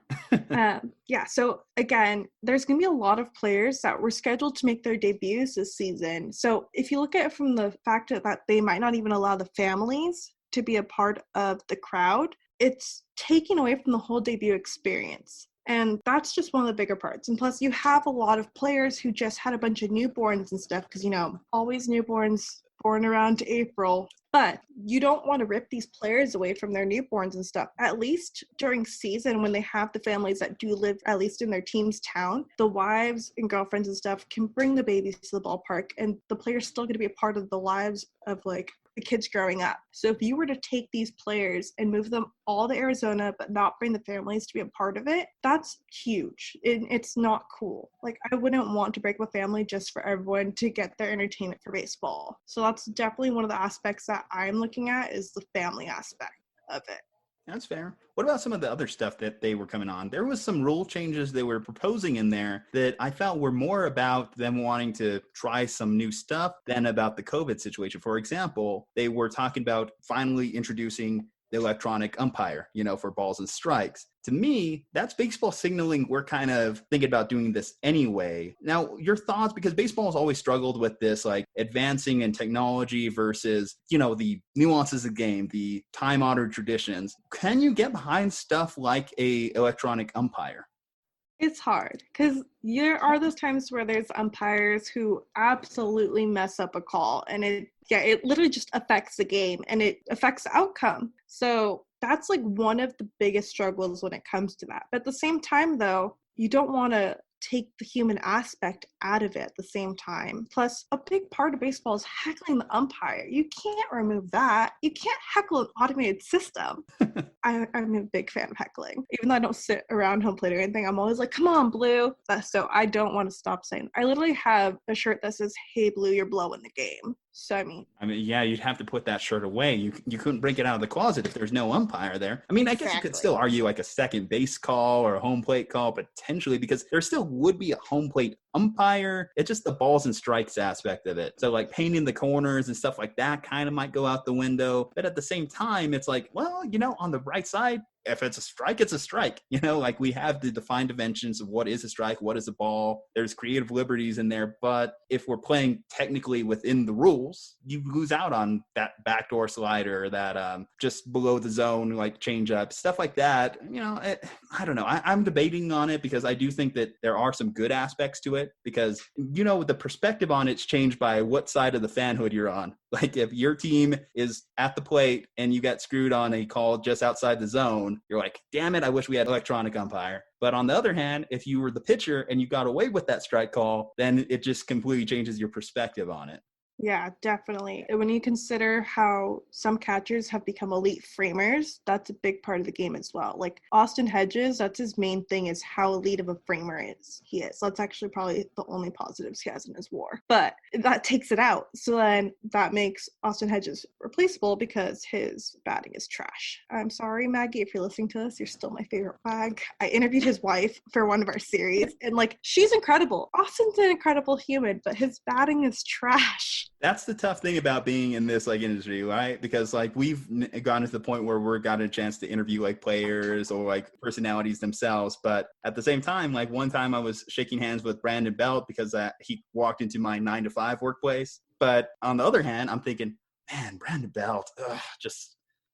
Yeah, so again, there's going to be a lot of players that were scheduled to make their debuts this season. So if you look at it from the fact that they might not even allow the families to be a part of the crowd, it's taking away from the whole debut experience. And that's just one of the bigger parts. And plus, you have a lot of players who just had a bunch of newborns and stuff, because, you know, always newborns born around April. But you don't want to rip these players away from their newborns and stuff. At least during season, when they have the families that do live at least in their team's town, the wives and girlfriends and stuff can bring the babies to the ballpark, and the players still going to be a part of the lives of, like, the kids growing up. So if you were to take these players and move them all to Arizona but not bring the families to be a part of it, that's huge. It's not cool. Like, I wouldn't want to break up a family just for everyone to get their entertainment for baseball. So that's definitely one of the aspects that I'm looking at, is the family aspect of it. That's fair. What about some of the other stuff that they were coming on? There was some rule changes they were proposing in there that I felt were more about them wanting to try some new stuff than about the COVID situation. For example, they were talking about finally introducing the electronic umpire, you know, for balls and strikes. To me, that's baseball signaling we're kind of thinking about doing this anyway. Now, your thoughts, because baseball has always struggled with this, like advancing in technology versus, you know, the nuances of the game, the time-honored traditions. Can you get behind stuff like a electronic umpire? It's hard, because there are those times where there's umpires who absolutely mess up a call, and it literally just affects the game, and it affects the outcome. So that's like one of the biggest struggles when it comes to that. But at the same time, though, you don't want to take the human aspect out of it at the same time. Plus, a big part of baseball is heckling the umpire. You can't remove that. You can't heckle an automated system. I'm a big fan of heckling. Even though I don't sit around home plate or anything, I'm always like, come on, Blue. So I don't want to stop saying. I literally have a shirt that says, hey, Blue, you're blowing the game. So, I mean, yeah, you'd have to put that shirt away. You couldn't break it out of the closet if there's no umpire there. I mean, I guess you could still argue like a second base call or a home plate call, potentially, because there still would be a home plate umpire. It's just the balls and strikes aspect of it. So like painting the corners and stuff like that kind of might go out the window. But at the same time, it's like, well, you know, on the right side, if it's a strike, it's a strike. You know, like we have the defined dimensions of what is a strike, what is a ball. There's creative liberties in there. But if we're playing technically within the rules, you lose out on that backdoor slider, that just below the zone, like change up, stuff like that. You know, I don't know. I'm debating on it, because I do think that there are some good aspects to it, because, you know, the perspective on it's changed by what side of the fanhood you're on. Like if your team is at the plate and you got screwed on a call just outside the zone, you're like, damn it, I wish we had electronic umpire. But on the other hand, if you were the pitcher and you got away with that strike call, then it just completely changes your perspective on it. Yeah, definitely. When you consider how some catchers have become elite framers, that's a big part of the game as well. Like Austin Hedges, that's his main thing, is how elite of a framer he is. That's actually probably the only positives he has in his WAR. But that takes it out. So then that makes Austin Hedges replaceable, because his batting is trash. I'm sorry, Maggie, if you're listening to this, you're still my favorite flag. I interviewed his wife for one of our series, and like, she's incredible. Austin's an incredible human, but his batting is trash. That's the tough thing about being in this like industry, right? Because like we've gotten to the point where we're gotten a chance to interview like players or like personalities themselves. But at the same time, like one time I was shaking hands with Brandon Belt because he walked into my 9-to-5 workplace. But on the other hand, I'm thinking, man, Brandon Belt,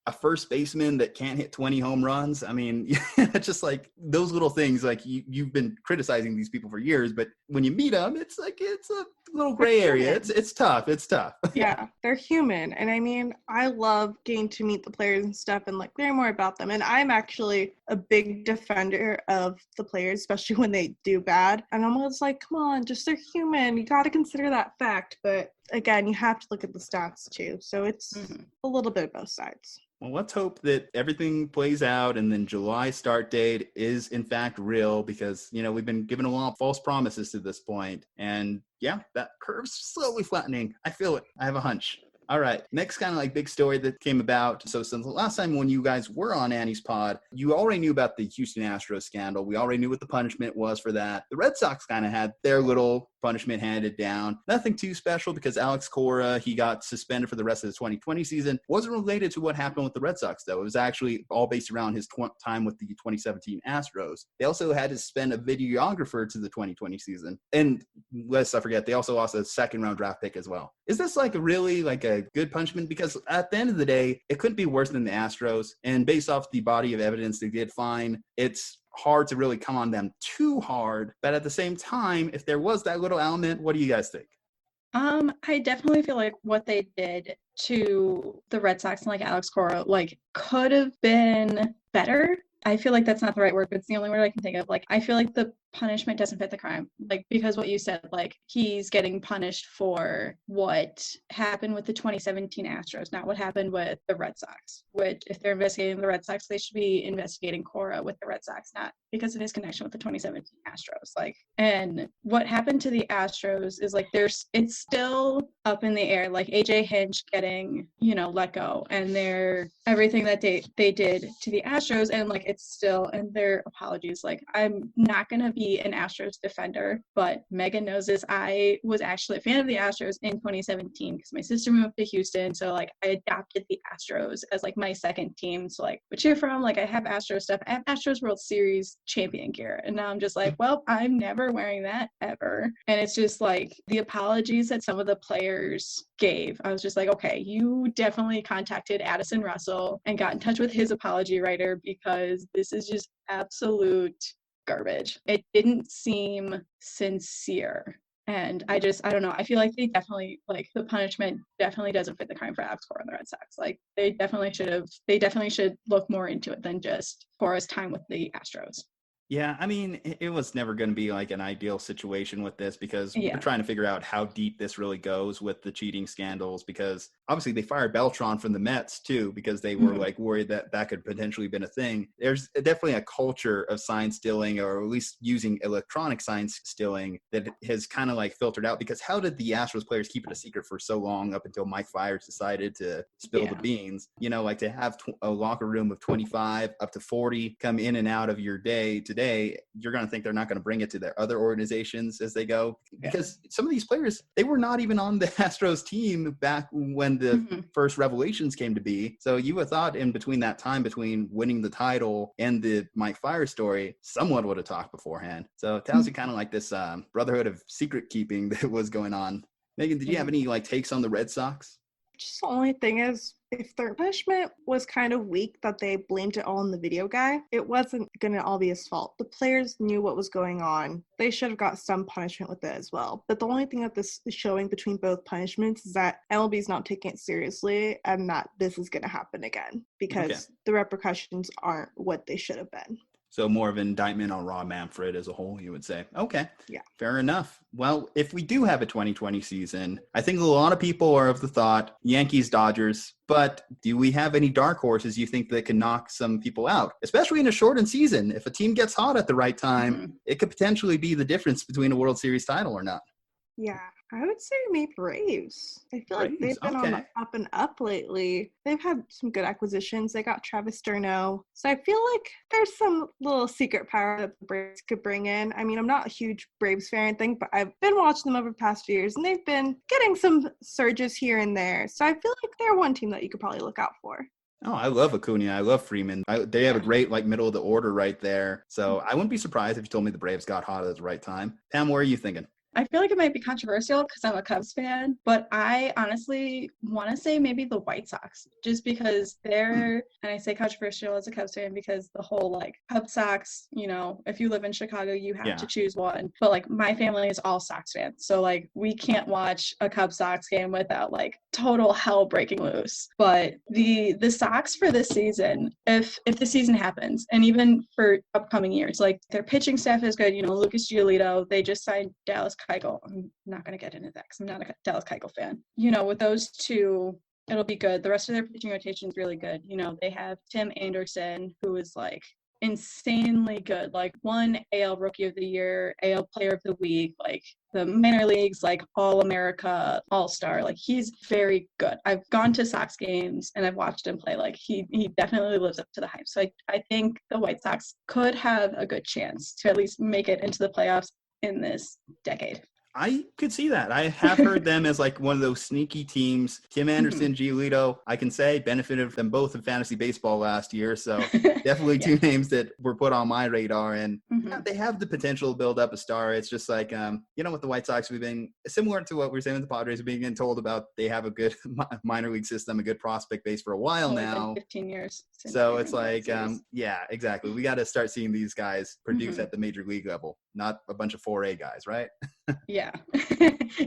a first baseman that can't hit 20 home runs. I mean, it's just like those little things, like you've been criticizing these people for years, but when you meet them, it's like, it's a little gray area. It's tough. It's tough. Yeah, they're human. And I mean, I love getting to meet the players and stuff and like learn more about them. And I'm actually a big defender of the players, especially when they do bad. And I'm always like, come on, just they're human. You got to consider that fact. But again, you have to look at the stats too. So it's a little bit of both sides. Well, let's hope that everything plays out and then July start date is in fact real, because, you know, we've been given a lot of false promises to this point. And yeah, that curve's slowly flattening. I feel it. I have a hunch. All right. Next kind of like big story that came about. So since the last time when you guys were on Annie's pod, you already knew about the Houston Astros scandal. We already knew what the punishment was for that. The Red Sox kind of had their little punishment handed down. Nothing too special because Alex Cora, he got suspended for the rest of the 2020 season. Wasn't related to what happened with the Red Sox, though. It was actually all based around his time with the 2017 Astros. They also had to suspend a videographer to the 2020 season. And lest I forget, they also lost a second-round draft pick as well. Is this like a really like a good punishment? Because at the end of the day, it couldn't be worse than the Astros. And based off the body of evidence they did find, it's hard to really come on them too hard. But at the same time, if there was that little element, what do you guys think? I definitely feel like what they did to the Red Sox and like Alex Cora like could have been better. I feel like that's not the right word, but it's the only word I can think of. Like, I feel like the punishment doesn't fit the crime. Like, because what you said, like, he's getting punished for what happened with the 2017 Astros, not what happened with the Red Sox, which if they're investigating the Red Sox, they should be investigating Cora with the Red Sox, not because of his connection with the 2017 Astros. Like, and what happened to the Astros is like, it's still up in the air, like AJ Hinch getting, you know, let go, and everything that they did to the Astros, and like, it's still, and their apologies, like, I'm not going to be an Astros defender, but Megan knows this. I was actually a fan of the Astros in 2017 because my sister moved to Houston. So like I adopted the Astros as like my second team. So like, which you're from, like I have Astros stuff. I have Astros World Series champion gear. And now I'm just like, well, I'm never wearing that ever. And it's just like the apologies that some of the players gave. I was just like, okay, you definitely contacted Addison Russell and got in touch with his apology writer, because this is just absolute garbage. It didn't seem sincere. And I don't know. I feel like they definitely, like, the punishment definitely doesn't fit the crime for Alex Cora and the Red Sox. Like, they definitely should look more into it than just Cora's time with the Astros. Yeah, I mean, it was never going to be like an ideal situation with this, because we're trying to figure out how deep this really goes with the cheating scandals, because obviously they fired Beltran from the Mets too, because they were like worried that could potentially been a thing. There's definitely a culture of sign stealing, or at least using electronic sign stealing, that has kind of like filtered out, because how did the Astros players keep it a secret for so long up until Mike Fiers decided to spill the beans? You know, like to have a locker room of 25 up to 40 come in and out of your day today, you're going to think they're not going to bring it to their other organizations as they go, because some of these players, they were not even on the Astros team back when the first revelations came to be. So you would have thought in between that time, between winning the title and the Mike Fiers story, someone would have talked beforehand. So it tells you kind of like this brotherhood of secret keeping that was going on. Megan, did you have any like takes on the Red Sox? Just the only thing is, if their punishment was kind of weak that they blamed it all on the video guy, it wasn't going to all be his fault. The players knew what was going on. They should have got some punishment with it as well. But the only thing that this is showing between both punishments is that MLB is not taking it seriously, and that this is going to happen again, because the repercussions aren't what they should have been. So more of an indictment on Rob Manfred as a whole, you would say. Okay. Yeah. Fair enough. Well, if we do have a 2020 season, I think a lot of people are of the thought Yankees, Dodgers, but do we have any dark horses you think that can knock some people out, especially in a shortened season? If a team gets hot at the right time, it could potentially be the difference between a World Series title or not. Yeah, I would say maybe Braves. I feel like they've been on the up and up lately. They've had some good acquisitions. They got Travis Sterno. So I feel like there's some little secret power that the Braves could bring in. I mean, I'm not a huge Braves fan, I think, but I've been watching them over the past few years, and they've been getting some surges here and there. So I feel like they're one team that you could probably look out for. Oh, I love Acuna. I love Freeman. They have a great like middle of the order right there. So I wouldn't be surprised if you told me the Braves got hot at the right time. Pam, where are you thinking? I feel like it might be controversial because I'm a Cubs fan, but I honestly want to say maybe the White Sox, just because they're, and I say controversial as a Cubs fan because the whole like Cubs Sox, you know, if you live in Chicago, you have to choose one. But like my family is all Sox fans. So like we can't watch a Cubs Sox game without like total hell breaking loose. But the Sox for this season, if the season happens, and even for upcoming years, like their pitching staff is good. You know, Lucas Giolito, they just signed Dallas Keuchel. I'm not going to get into that because I'm not a Dallas Keuchel fan. You know, with those two, it'll be good. The rest of their pitching rotation is really good. You know, they have Tim Anderson, who is like insanely good, like one AL Rookie of the Year, AL Player of the Week, like the minor leagues, like All-America, All-Star. Like he's very good. I've gone to Sox games and I've watched him play. Like he definitely lives up to the hype. So I think the White Sox could have a good chance to at least make it into the playoffs in this decade. I could see that. I have heard them as like one of those sneaky teams. Tim Anderson, Giolito, I can say, benefited them both in fantasy baseball last year. So definitely two names that were put on my radar. And they have the potential to build up a star. It's just like, you know, with the White Sox, we've been similar to what we were saying with the Padres. We've been getting told about they have a good minor league system, a good prospect base for a while now. 15 years. So it's like, yeah, exactly. We got to start seeing these guys produce at the major league level, not a bunch of 4A guys, right? Yeah.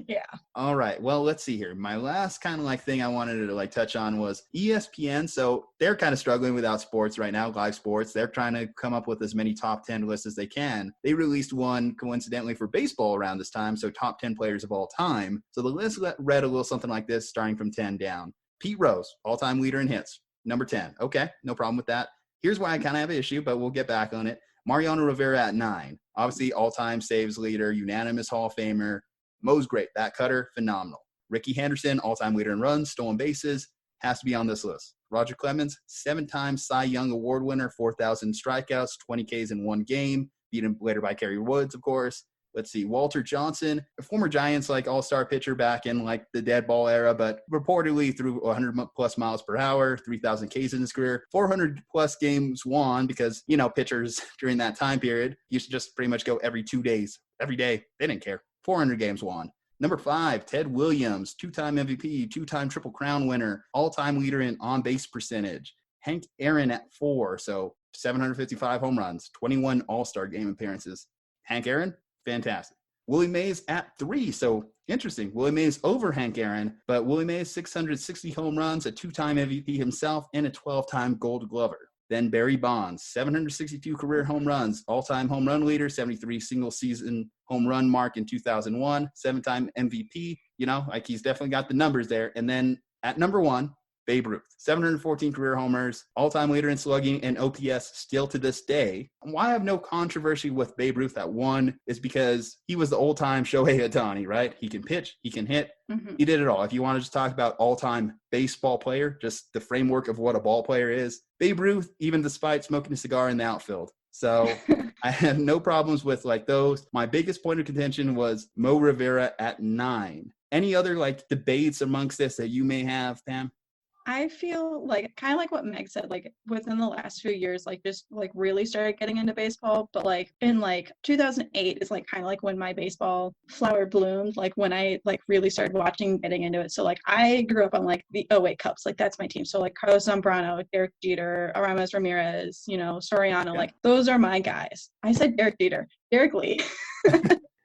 Yeah. All right. Well, let's see here. My last kind of like thing I wanted to like touch on was ESPN. So they're kind of struggling without sports right now, live sports. They're trying to come up with as many top 10 lists as they can. They released one coincidentally for baseball around this time. So top 10 players of all time. So the list read a little something like this, starting from 10 down. Pete Rose, all-time leader in hits, number 10. Okay. No problem with that. Here's why I kind of have an issue, but we'll get back on it. Mariano Rivera at 9. Obviously, all-time saves leader, unanimous Hall of Famer. Mo's great. That cutter, phenomenal. Ricky Henderson, all-time leader in runs, stolen bases, has to be on this list. Roger Clemens, 7-time Cy Young Award winner, 4,000 strikeouts, 20 Ks in one game, beaten later by Kerry Woods, of course. Let's see, Walter Johnson, a former Giants like all-star pitcher back in like the dead ball era, but reportedly threw 100 plus miles per hour, 3,000 Ks in his career, 400 plus games won because, you know, pitchers during that time period used to just pretty much go every 2 days, every day. They didn't care. 400 games won. Number 5, Ted Williams, 2-time MVP, 2-time Triple Crown winner, all-time leader in on-base percentage. Hank Aaron at 4, so 755 home runs, 21 all-star game appearances. Hank Aaron, fantastic. Willie Mays at 3, so interesting. Willie Mays over Hank Aaron, but Willie Mays 660 home runs, a 2-time MVP himself, and a 12-time Gold Glover. Then Barry Bonds, 762 career home runs, all-time home run leader, 73 single-season home run mark in 2001, 7-time MVP. You know, like he's definitely got the numbers there. And then at number 1, Babe Ruth, 714 career homers, all-time leader in slugging and OPS still to this day. Why I have no controversy with Babe Ruth at 1 is because he was the old-time Shohei Ohtani, right? He can pitch, he can hit, he did it all. If you want to just talk about all-time baseball player, just the framework of what a ball player is, Babe Ruth, even despite smoking a cigar in the outfield. So I have no problems with like those. My biggest point of contention was Mo Rivera at 9. Any other like debates amongst this that you may have, Pam? I feel like kind of like what Meg said, like within the last few years, like just like really started getting into baseball. But like in like 2008 is like kind of like when my baseball flower bloomed, like when I like really started watching, getting into it. So like I grew up on like the '08 Cubs, like that's my team. So like Carlos Zambrano, Derek Jeter, Aramis Ramirez, you know, Soriano, like those are my guys. I said Derek Jeter, Derek Lee.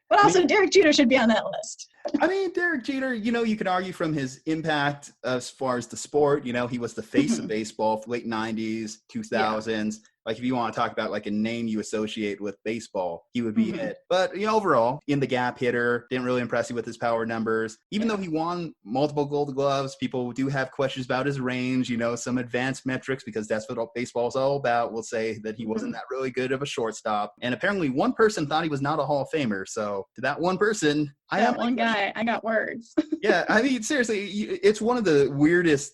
But also, Derek Jeter should be on that list. I mean, Derek Jeter, you know, you could argue from his impact as far as the sport, you know, he was the face of baseball, late 90s, 2000s. Yeah. Like, if you want to talk about, like, a name you associate with baseball, he would be it. But, you know, overall, in the gap hitter, didn't really impress you with his power numbers. Even though he won multiple Gold Gloves, people do have questions about his range, you know, some advanced metrics, because that's what baseball is all about. We'll say that he wasn't that really good of a shortstop. And apparently one person thought he was not a Hall of Famer. So to that one person, I have one guy, I got words. Yeah, I mean, seriously, it's one of the weirdest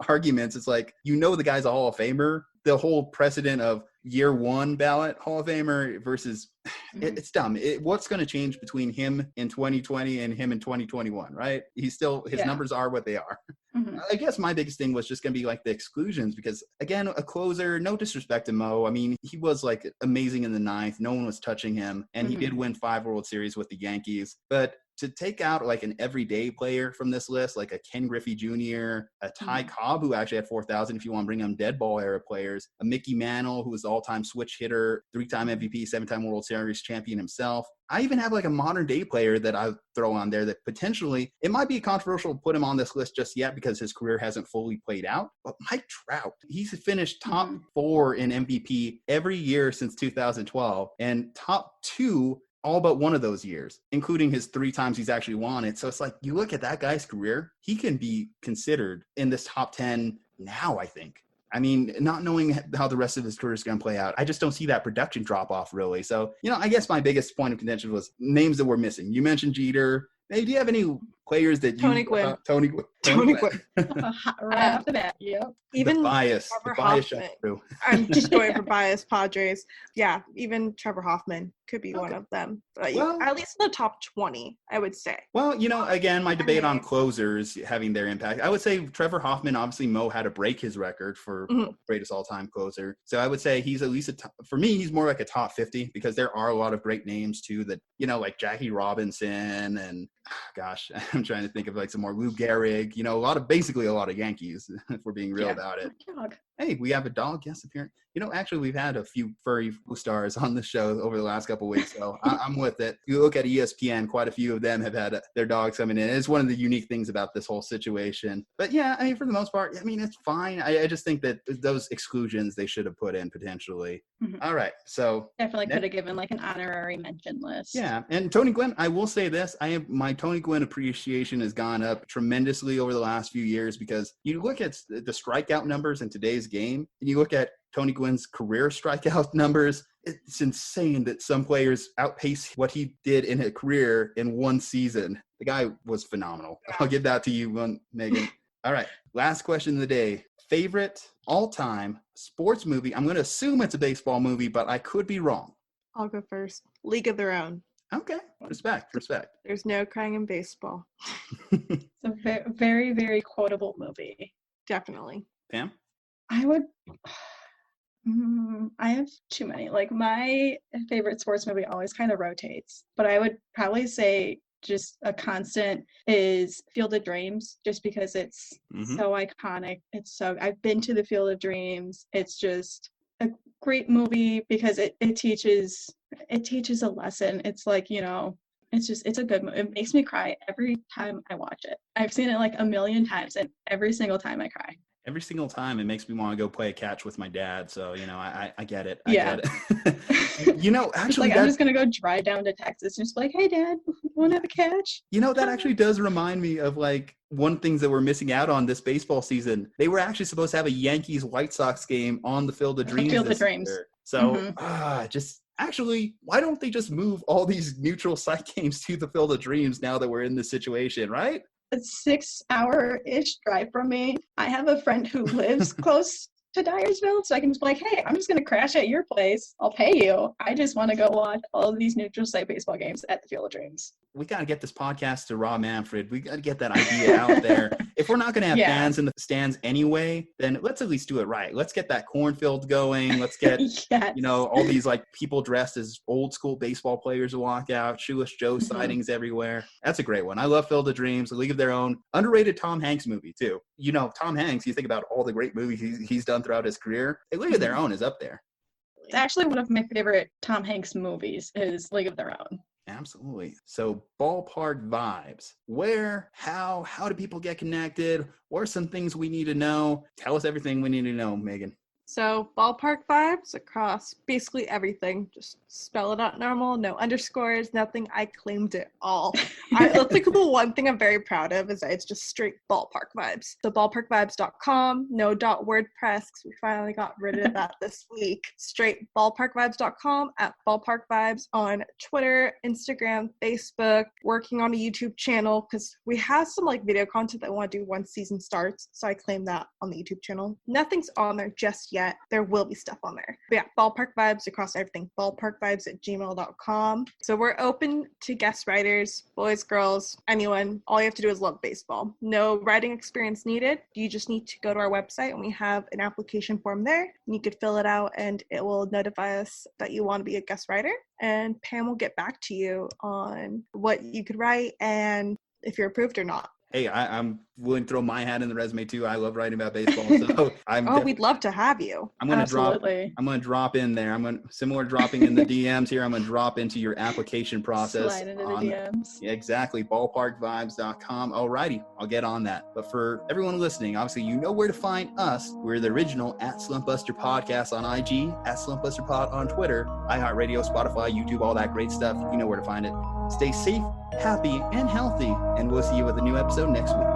arguments. It's like, you know, the guy's a Hall of Famer. The whole precedent of year one ballot Hall of Famer versus it's dumb. What's going to change between him in 2020 and him in 2021, right? His numbers are what they are. I guess my biggest thing was just going to be like the exclusions because, again, a closer, no disrespect to Mo. I mean, he was like amazing in the ninth. No one was touching him. And he did win 5 World Series with the Yankees. But to take out like an everyday player from this list, like a Ken Griffey Jr., a Ty Cobb, who actually had 4,000 if you want to bring them dead ball era players, a Mickey Mantle, who was the all-time switch hitter, 3-time MVP, 7-time World Series champion himself. I even have like a modern day player that I throw on there that potentially, it might be controversial to put him on this list just yet because his career hasn't fully played out, but Mike Trout, he's finished top 4 in MVP every year since 2012 and top 2 all but one of those years, including his 3 times he's actually won it. So it's like, you look at that guy's career, he can be considered in this top 10 now, I think. I mean, not knowing how the rest of his career is going to play out, I just don't see that production drop off really. So, I guess my biggest point of contention was names that were missing. You mentioned Jeter. Hey, do you have any players that Tony Gwynn. Tony Gwynn. Right off the bat, yep. Even the bias Hoffman. Through. I'm just going for bias Padres. Yeah, even Trevor Hoffman could be one of them. Well, at least in the top 20, I would say. Well, again, my debate on closers having their impact. I would say Trevor Hoffman, obviously Mo had to break his record for greatest all-time closer. So I would say he's at least, for me, he's more like a top 50 because there are a lot of great names too that, like Jackie Robinson and, gosh, I'm trying to think of like some more Lou Gehrig, basically a lot of Yankees, if we're being real about it. Hey, we have a dog guest appearance. Actually, we've had a few furry stars on the show over the last couple of weeks, so I'm with it. You look at ESPN, quite a few of them have had their dogs coming in. It's one of the unique things about this whole situation. But yeah, I mean, for the most part, it's fine. I just think that those exclusions they should have put in potentially. All right, so definitely could have given like an honorary mention list. Yeah, and Tony Gwynn, I will say this: my Tony Gwynn appreciation has gone up tremendously over the last few years because you look at the strikeout numbers in today's game, and you look at Tony Gwynn's career strikeout numbers. It's insane that some players outpace what he did in his career in one season. The guy was phenomenal. I'll give that to you, Megan. All right, last question of the day. Favorite all-time sports movie? I'm going to assume it's a baseball movie, but I could be wrong. I'll go first. League of Their Own. Okay, respect. There's no crying in baseball. It's a very, very quotable movie. Definitely. Pam? I have too many. Like, my favorite sports movie always kind of rotates, but I would probably say just a constant is Field of Dreams, just because it's so iconic. I've been to the Field of Dreams. It's just a great movie because it teaches a lesson. It's like, it's a good movie. It makes me cry every time I watch it. I've seen it like a million times, and every single time I cry. Every single time it makes me want to go play a catch with my dad. So, I get it. Yeah. Get it. Actually, I'm just going to go drive down to Texas and just be like, hey, Dad, want to have a catch? That actually does remind me of like one things that we're missing out on this baseball season. They were actually supposed to have a Yankees-White Sox game on the Field of Dreams. Field of Dreams. Year. So actually, why don't they just move all these neutral site games to the Field of Dreams now that we're in this situation, right? A 6-hour-ish drive from me. I have a friend who lives close to Dyersville, so I can just be like, hey, I'm just going to crash at your place. I'll pay you. I just want to go watch all of these neutral site baseball games at the Field of Dreams. We got to get this podcast to Rob Manfred. We got to get that idea out there. If we're not going to have fans in the stands anyway, then let's at least do it right. Let's get that cornfield going. Let's get, all these like people dressed as old school baseball players to walk out, Shoeless Joe sightings everywhere. That's a great one. I love Field of Dreams, A League of Their Own. Underrated Tom Hanks movie too. Tom Hanks, you think about all the great movies he's done throughout his career. A League of Their Own is up there. It's actually one of my favorite Tom Hanks movies is League of Their Own. Absolutely. So Ballpark Vibes. Where, how do people get connected? What are some things we need to know? Tell us everything we need to know, Megan. So Ballpark Vibes across basically everything. Just spell it out normal, no underscores, nothing. I claimed it all. That's like the one thing I'm very proud of is that it's just straight Ballpark Vibes. So ballparkvibes.com, no .wordpress, because we finally got rid of that this week. Straight ballparkvibes.com, at Ballpark Vibes on Twitter, Instagram, Facebook, working on a YouTube channel because we have some like video content that I want to do once season starts. So I claim that on the YouTube channel. Nothing's on there just yet. yet, there will be stuff on there. But yeah, Ballpark Vibes across everything. ballparkvibes@gmail.com. So we're open to guest writers, boys, girls, anyone. All you have to do is love baseball. No writing experience needed. You just need to go to our website, and we have an application form there. You could fill it out, and it will notify us that you want to be a guest writer. And Pam will get back to you on what you could write and if you're approved or not. Hey, I'm willing to throw my hat in the resume too. I love writing about baseball, so we'd love to have you. I'm gonna drop in there. Dropping in the DMs here. I'm gonna drop into your application process. Slide into the DMs. Yeah, exactly. Ballparkvibes.com. Alrighty, I'll get on that. But for everyone listening, obviously you know where to find us. We're the original @Slumpbuster Podcast on IG, @SlumpbusterPod on Twitter, iHeartRadio, Spotify, YouTube, all that great stuff. You know where to find it. Stay safe, happy, and healthy, and we'll see you with a new episode next week.